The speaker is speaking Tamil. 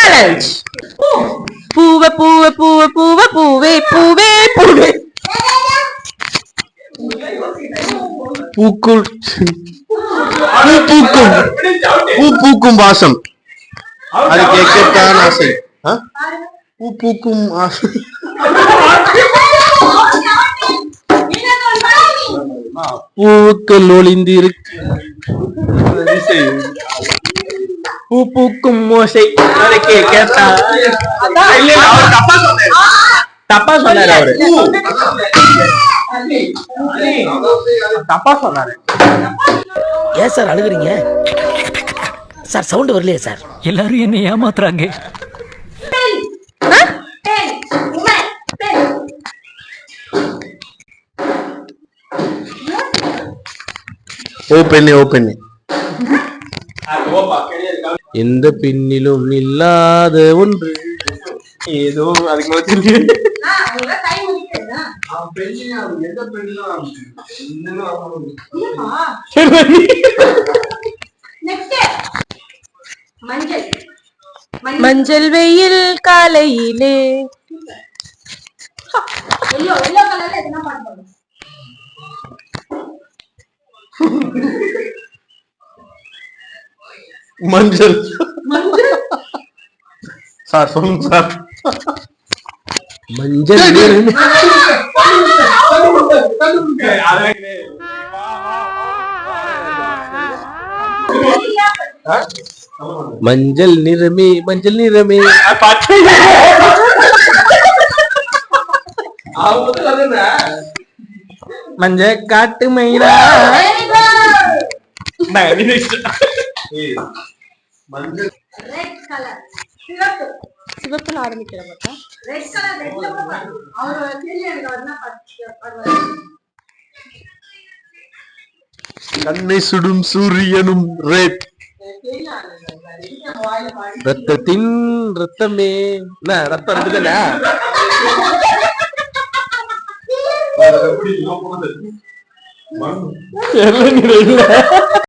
சேலஞ்ச். பூவே பூவே பூவே பூவே பூவே பூவே பூவே பூக்குள் பூ பூக்கும் வாசம் அது கேட்கத்தான் ஆசை. பூ பூக்கும் ஆசை பூக்கள் ஒளிந்திருக்கு பூ பூக்கும் மோசை அதை கேட்கத்தா. தப்பா சொன்னாரு அவரு, தப்பா சொன்னாரு. ஏன் சார் அழுகுறீங்க சார்? சவுண்ட் வரலையே சார். எல்லாரும் என்ன ஏமாத்துறாங்க. ஓ பெண்ணே எந்த பெண்ணிலும் இல்லாத ஒன்று ஏதோ அதுக்கு மஞ்சள் வெயில் காலையிலே மஞ்சள் சார் சொல்லுங்க சார். மஞ்சள் மஞ்சள் நிறமே மஞ்சள் நிறமே மஞ்ச காட்டு மயிலா. சிவப்புல ஆரம்பிக்கிற கண்ணை சுடும் சூரியனும் ரெட். ரத்தத்தின் ரத்தமே ரத்தம் இருக்குதுல்ல.